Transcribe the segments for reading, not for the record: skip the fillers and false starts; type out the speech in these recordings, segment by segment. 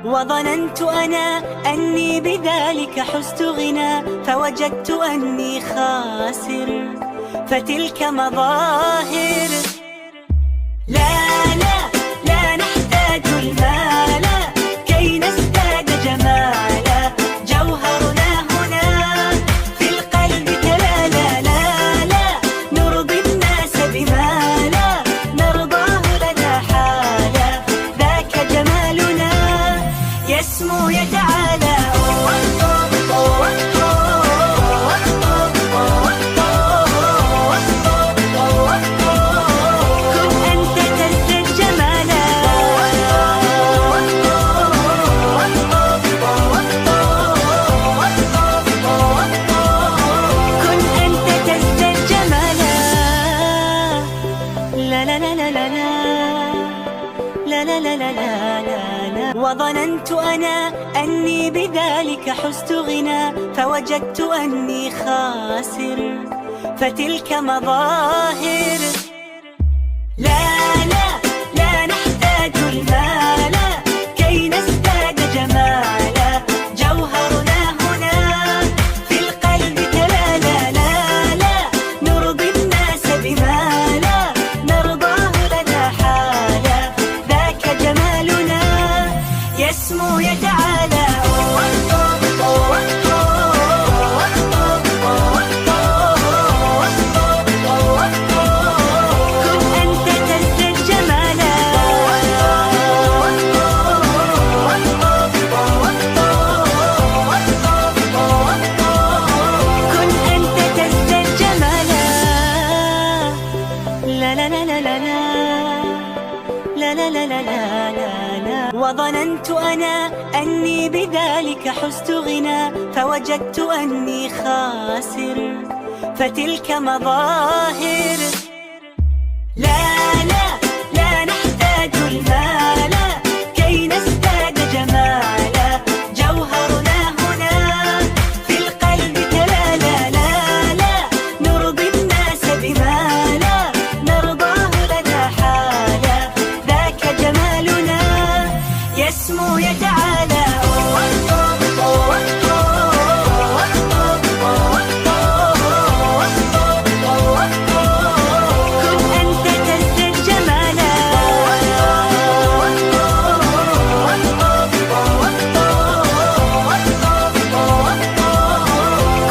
وظننت أنا أني بذلك حزت غنى، فوجدت أني خاسر، فتلك مظاهر. لا لا لا نحتاج المال كي نزداد جمالا، جوهرنا هنا في القلب تلالا. لا لا نرضي الناس بما لا نرضاه لنا حالا، ذاك جمالنا يسمو يتعالى. وظننت أنا أني بذلك حزت غنى، فوجدت أني خاسر، فتلك مظاهر. لا لا لا نحتاج المال كي نزداد جمالا، جوهرنا هنا في القلب تلالا. لا لا نرضي الناس بما لا نرضاه لنا حالا، ذاك جمالنا يسمو يتعالى. كن أنت تزداد جمالا، كن أنت تزداد جمالا. لا لا لا لا لا لا لا لا لا لا لا. وظننت أنا أني بذلك حزت غنى، فوجدت أني خاسر، فتلك مظاهر. لا لا لا نحتاج المال كي نزداد جمالا، جوهرنا هنا في القلب تلالا. لا لا نرضي الناس بما لا نرضاه لنا حالا، ذاك جمالنا يسمو يتعالى. كن أنت تزداد جمالا،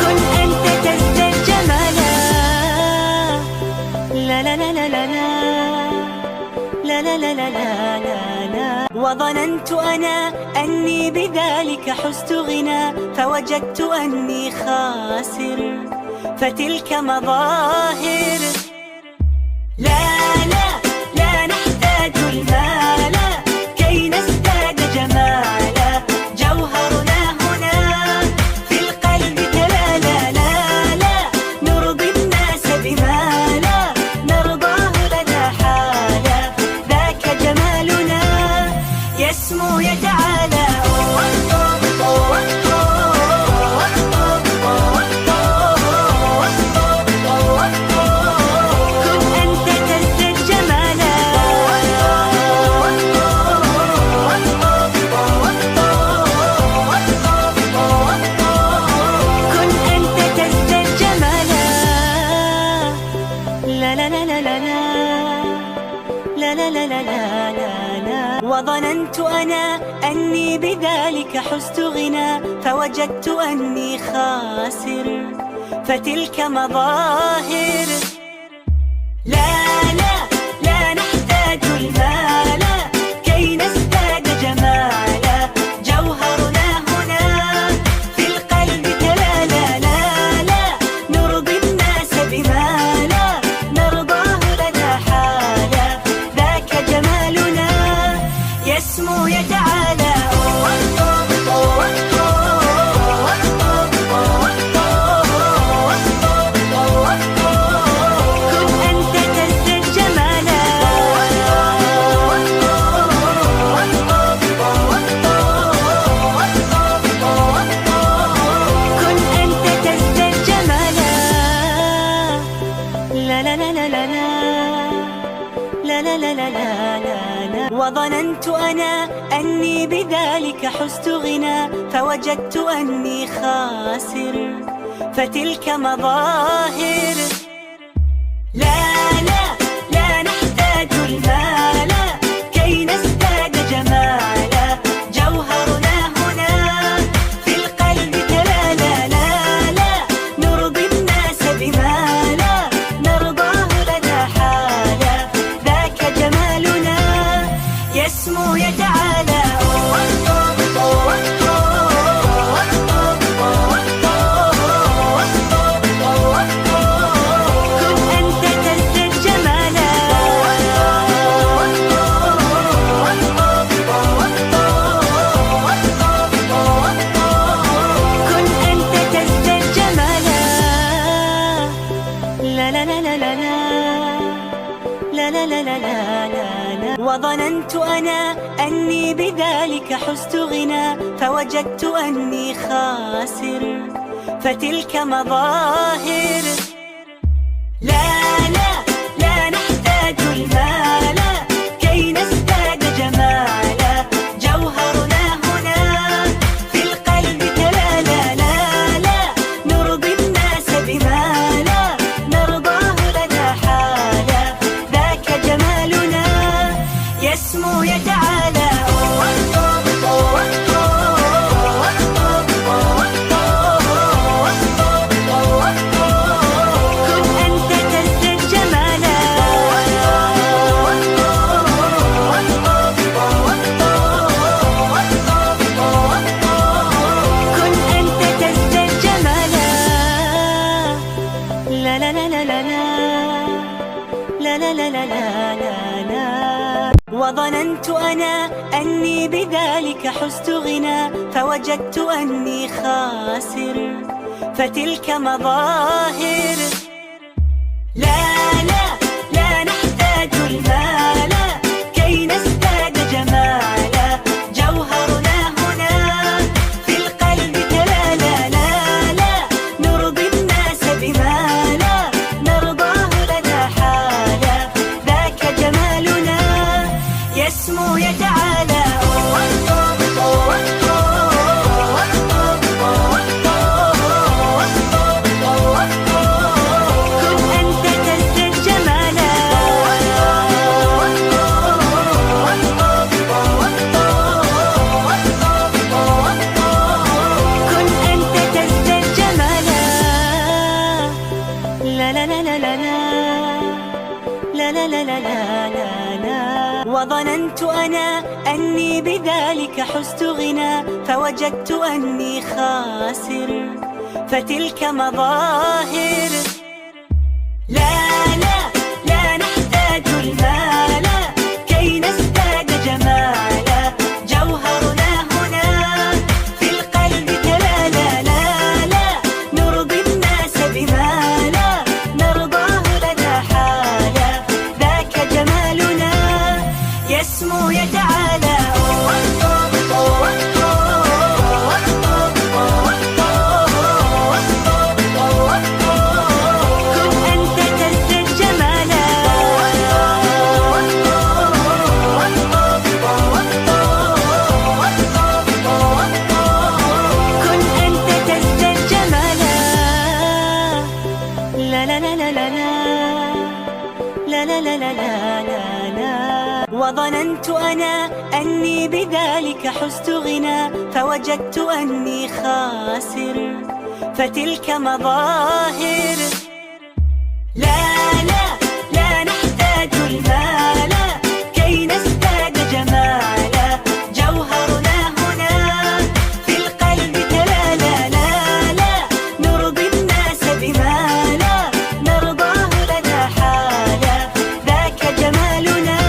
كن أنت تزداد جمالا. لا لا لا لا لا لا لا لا لا لا. وظننت أنا أني بذلك حزت غنى، فوجدت أني خاسر، فتلك مظاهر. لا لا لا نحتاج المال كي نزداد جمالا، جوهرنا هنا في القلب تلالا. لا لا نرضي الناس بما لا نرضاه لنا حالا، ذاك جمالنا يسمو يتعالى. كن أنت تزداد جمالا، كن أنت تزداد جمالا. لا لا لا لا لا لا لا لا لا لا لا. وظننت أنا أني بذلك حزت غنى، فوجدت أني خاسر، فتلك مظاهر. لا لا لا نحتاج المال كي نزداد جمالا، جوهرنا هنا في القلب تلالا. لا لا نرضي الناس بما لا نرضاه لنا حالا، ذاك جمالنا يسمو يتعالى. كن أنت تزداد حزت غنى فوجدت أني خاسر، فتلك مظاهر. لا لا لا نحتاج المال كي نزداد جمالا، جوهرنا هنا في القلب تلالا. لا لا نرضي الناس بما لا نرضاه لنا حالا، ذاك جمالنا يسمو يتعالى. وظننت أنا أني بذلك حزت غنى فوجدت أني خاسر، فتلك مظاهر. لا لا لا نحتاج المال كي نزداد جمالا، جوهرنا هنا في القلب تلالا. لا لا نرضي الناس بما لا نرضاه لنا حالا، ذاك جمالنا يسمو يتعالى. كن أنت تزداد جمالا، كن أنت تزداد جمالا. لا لا لا لا لا لا لا لا لا لا لا. وظننت أنا أني بذلك حزت غنى فوجدت أني خاسر، فتلك مظاهر. لا لا لا نحتاج المال كي نزداد جمالا، جوهرنا هنا في القلب تلالا. لا لا نرضي الناس بما لا نرضاه لنا حالا، ذاك جمالنا يسمو يتعالى. كن أنت تزداد جمالا، كن أنت تزداد جمالا. لا لا لا لا لا لا لا لا لا لا لا. وظننت أنا أني بذلك حزت غنى فوجدت أني خاسر، فتلك مظاهر. لا لا لا نحتاج المال كي نزداد جمالا، جوهرنا هنا في القلب تلالا. لا لا نرضي الناس بما لا نرضاه لنا حالا، ذاك جمالنا يسمو يتعالى. كن أنت تزداد جمالا، كن أنت تزداد جمالا. لا لا لا لا لا لا لا لا لا لا لا. وظننت أنا أني بذلك حزت غنى فوجدت أني خاسر، فتلك مظاهر. لا لا لا نحتاج المال كي نزداد جمالا، جوهرنا هنا في القلب تلالا. لا لا نرضي الناس بما لا نرضاه لنا حالا، ذاك جمالنا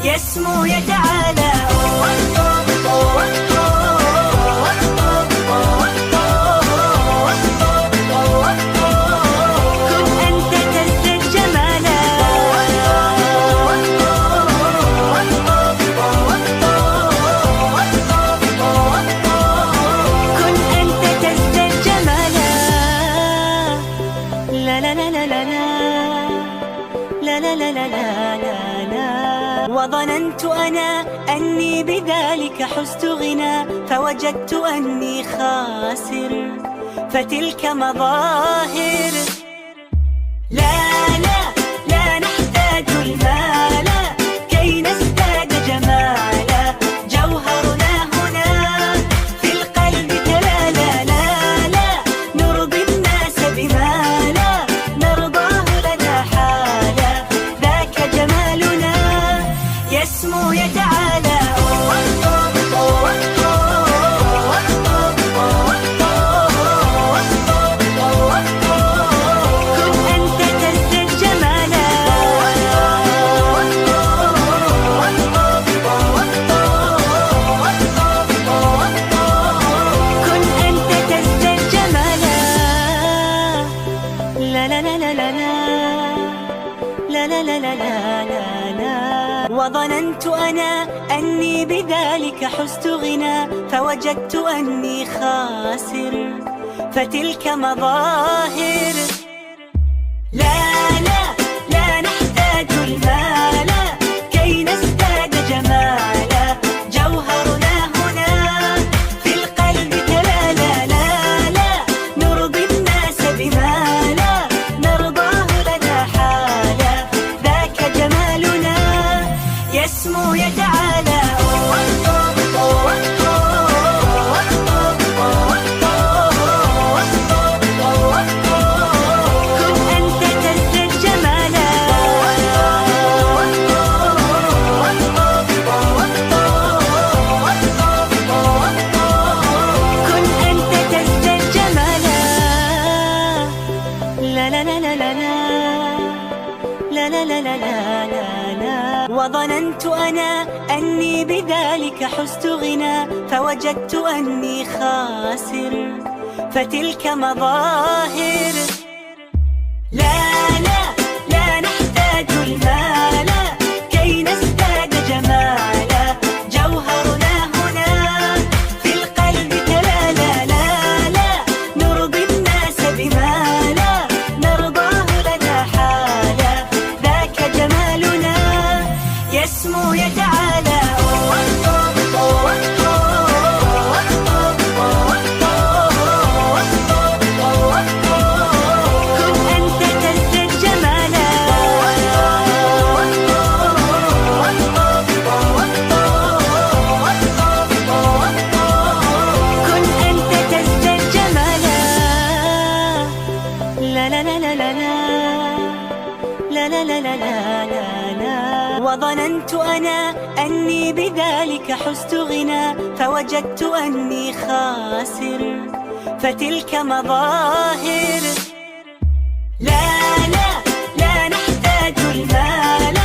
يسمو يتعالى. كن أنت تزداد أنا أني بذلك حزت غنى فوجدت أني خاسر فتلك مظاهر. لا لا لا نحتاج المال كي نزداد جمالا، جوهرنا هنا في القلب تلالا. لا لا نرضي الناس بما لا نرضاه لنا حالا، ذاك جمالنا يسمو يتعالى. وظننت أنا أني بذلك حزت غنى فوجدت أني خاسر فتلك مظاهر. لا لا لا نحتاج المال كي نزداد جمالا، جوهرنا هنا في القلب تلالا. لا لا نرضي الناس بما لا نرضاه لنا حالا، ذاك جمالنا يسمو يتعالى. كن أنت تزداد جمالا، كن أنت تزداد جمالا. لا لا لا لا لا لا لا لا لا لا لا. وظننت أنا أني بذلك حزت غنى فوجدت أني خاسر فتلك مظاهر. لا لا لا نحتاج المال كي نزداد جمالا، جوهرنا هنا في القلب تلالا. لا لا نرضي الناس بما لا نرضاه لنا حالا، ذاك جمالنا يسمو يتعالى. كن أنت تزداد جمالا، كن أنت تزداد جمالا. لا لا لا لا لا لا لا لا لا لا لا. وظننت أنا أني بذلك حزت غنى فوجدت أني خاسر فتلك مظاهر. لا لا لا نحتاج المال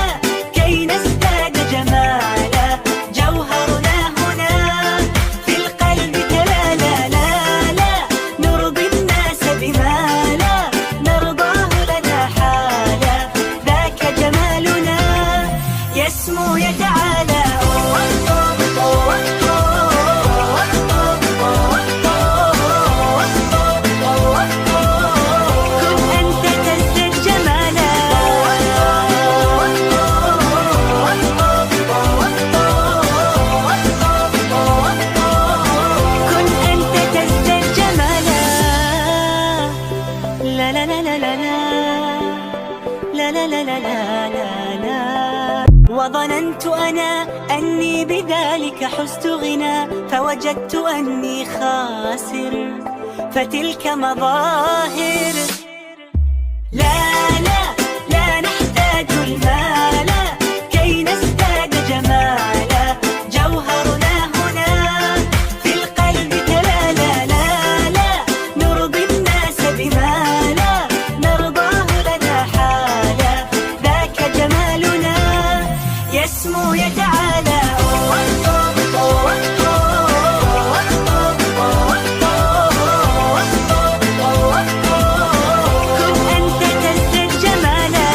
كي نزداد جمالا، جوهرنا هنا في القلب تلالا. لا لا نرضي الناس بما لا نرضاه لنا حالا، ذاك جمالنا يسمو يتعالى. كن أنت تزداد جمالا، كن أنت تزداد جمالا. لا لا لا لا لا لا لا لا لا لا لا. وظننت أنا أني بذلك حزت غنى فوجدت أني خاسر فتلك مظاهر. لا لا لا نحتاج المال كي نزداد جمالا، جوهرنا هنا في القلب تلالا. لا لا نرضي الناس بما لا نرضاه لنا حالا، ذاك جمالنا يسمو يتعالى. كن أنت تزداد جمالا،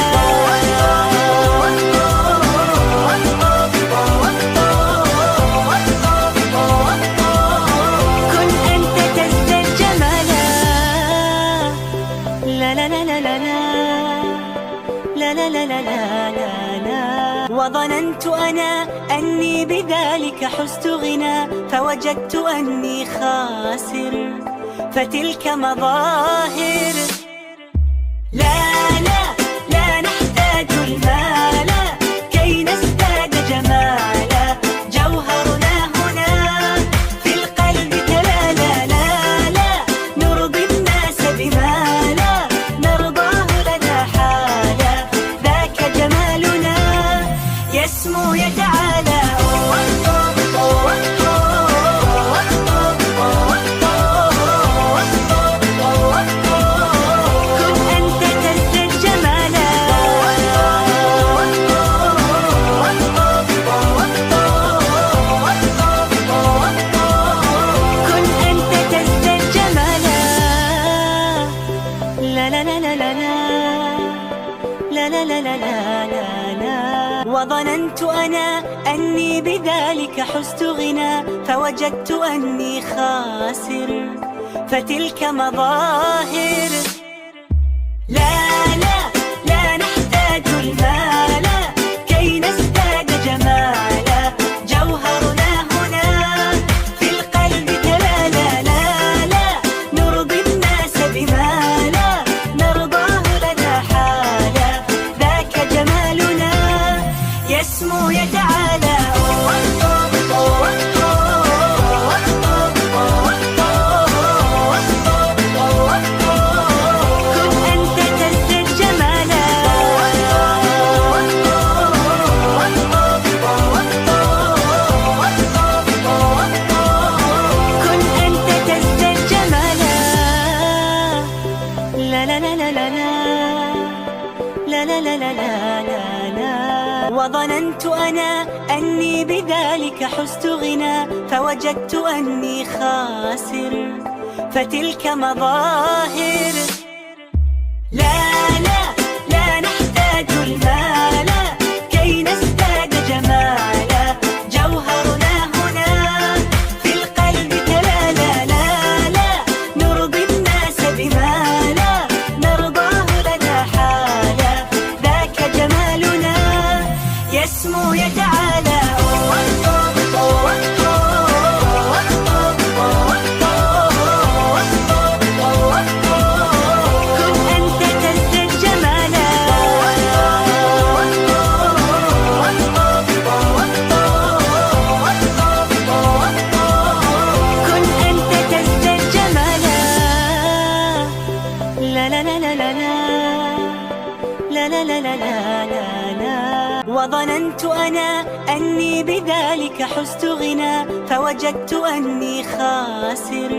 كن أنت تزداد جمالا. لا لا لا لا لا لا لا لا لا لا لا. وظننت أنا أني أني بذلك حزت غنى فوجدت أني خاسر، فتلك مظاهر. لا لا لا نحتاج المال كي نزداد جمالا، جوهرنا هنا في القلب تلالا. لا لا نرضي الناس بما لا نرضاه لنا حالا، ذاك جمالنا يسمو يتعالى. وظننت أنا أني بذلك حزت غنى فوجدت أني خاسر، فتلك مظاهر. لا لا لا نحتاج المال كي نزداد جمالا، جوهرنا هنا في القلب تلالا. لا لا نرضي الناس بما لا نرضاه لنا حالا، ذاك جمالنا يسمو يتعالى. وظننت أنا أني بذلك حزت غنى فوجدت أني خاسر، فتلك مظاهر. لا لا لا نحتاج المال كي نزداد جمالا، جوهرنا هنا في القلب تلالا. لا لا نرضي الناس بما لا نرضاه لنا حالا، ذاك جمالنا يسمو يتعالى. وظننت أنا أني بذلك حزت غنى فوجدت أني خاسر،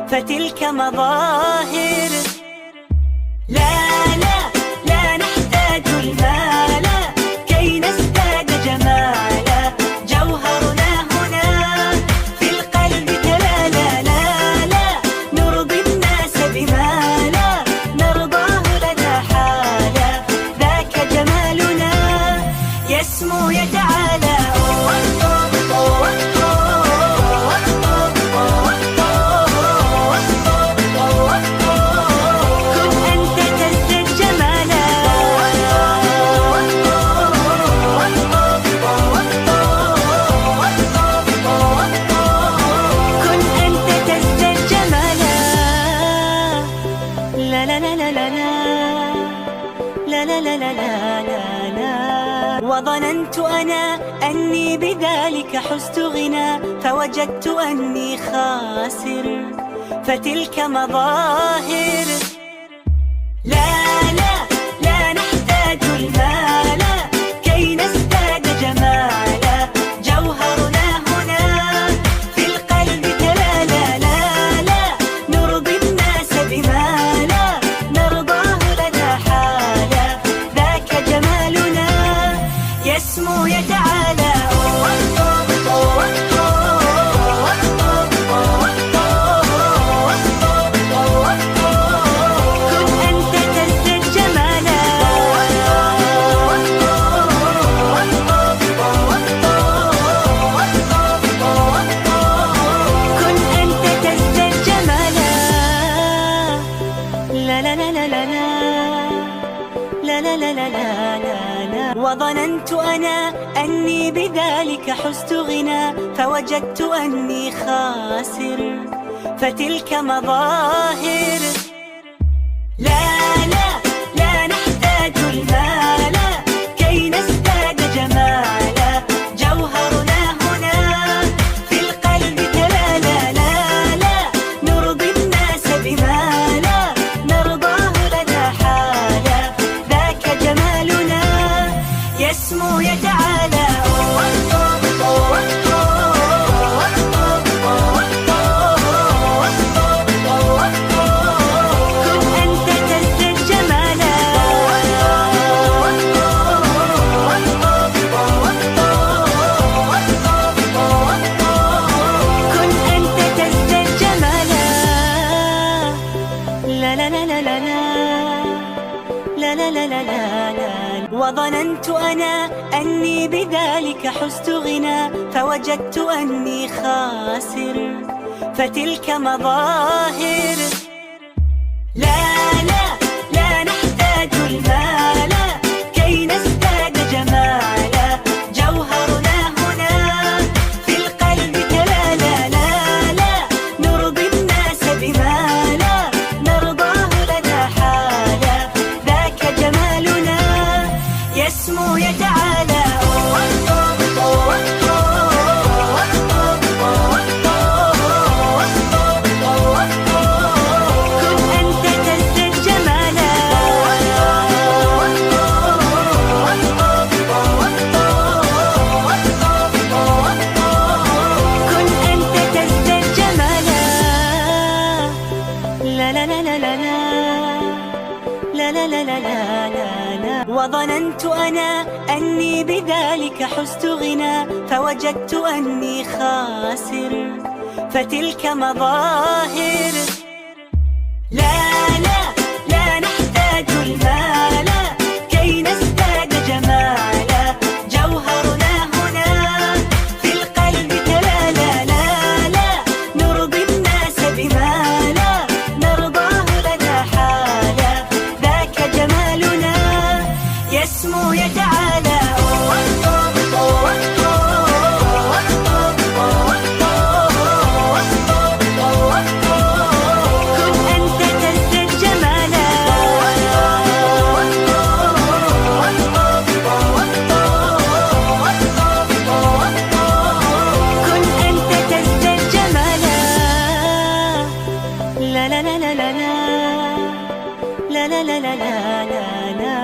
فتلك مظاهر. لا لا لا نحتاج المال كي نزداد جمالا، جوهرنا هنا في القلب تلالا. لا لا نرضي الناس بما لا نرضاه لنا حالا، ذاك جمالنا يسمو يتعالى. وظننت أنا أني بذلك حزت غنى فوجدت أني خاسر، فتلك مظاهر. لا لا لا نحتاج المال كي نزداد جمالا، جوهرنا هنا في القلب تلالا. لا لا نرضي الناس بما لا نرضاه لنا حالا، ذاك جمالنا يسمو يتعالى. كن أنت وظننت أنا أني بذلك حزت غنى، فوجدت أني خاسر، فتلك مظاهر. لا لا لا نحتاج المال كي نزداد جمالا، جوهرنا هنا في القلب تلالا. لا لا نرضي الناس بما لا نرضاه لنا حالا، ذاك جمالنا يسمو يتعالى. وظننت أنا أني بذلك حزت غنى، فوجدت أني خاسر، فتلك مظاهر. لا لا لا نحتاج المال كي نزداد جمالا، جوهرنا هنا في القلب تلالا. لا لا نرضي الناس بما لا نرضاه لنا حالا، ذاك جمالنا يسمو يتعالى. كن أنت تزداد جمالا، كن أنت تزداد جمالا. لا لا لا لا لا لا لا لا لا لا. وظننت أنا أني بذلك حزت غنى، فوجدت أني خاسر، فتلك مظاهر. لا لا لا نحتاج المال كي نزداد جمالا، جوهرنا هنا في القلب تلالا. لا لا نرضي الناس بما لا نرضاه لنا حالا، ذاك جمالنا يسمو يتعالى. كن أنت تزداد جمالا، كن أنت تزداد جمالا. لا لا لا لا لا لا لا لا لا لا.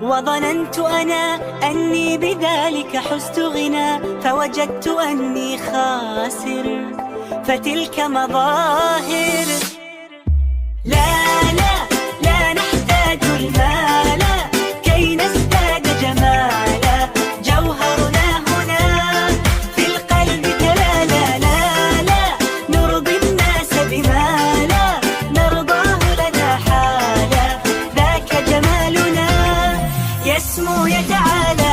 وظننت أنا أني بذلك حزت غنى، فوجدت أني خاسر، فتلك مظاهر. لا لا لا نحتاج المال كي نزداد جمالا، جوهرنا هنا في القلب تلالا. لا لا نرضي الناس بما لا نرضاه لنا حالا، ذاك جمالنا يسمو يتعالى.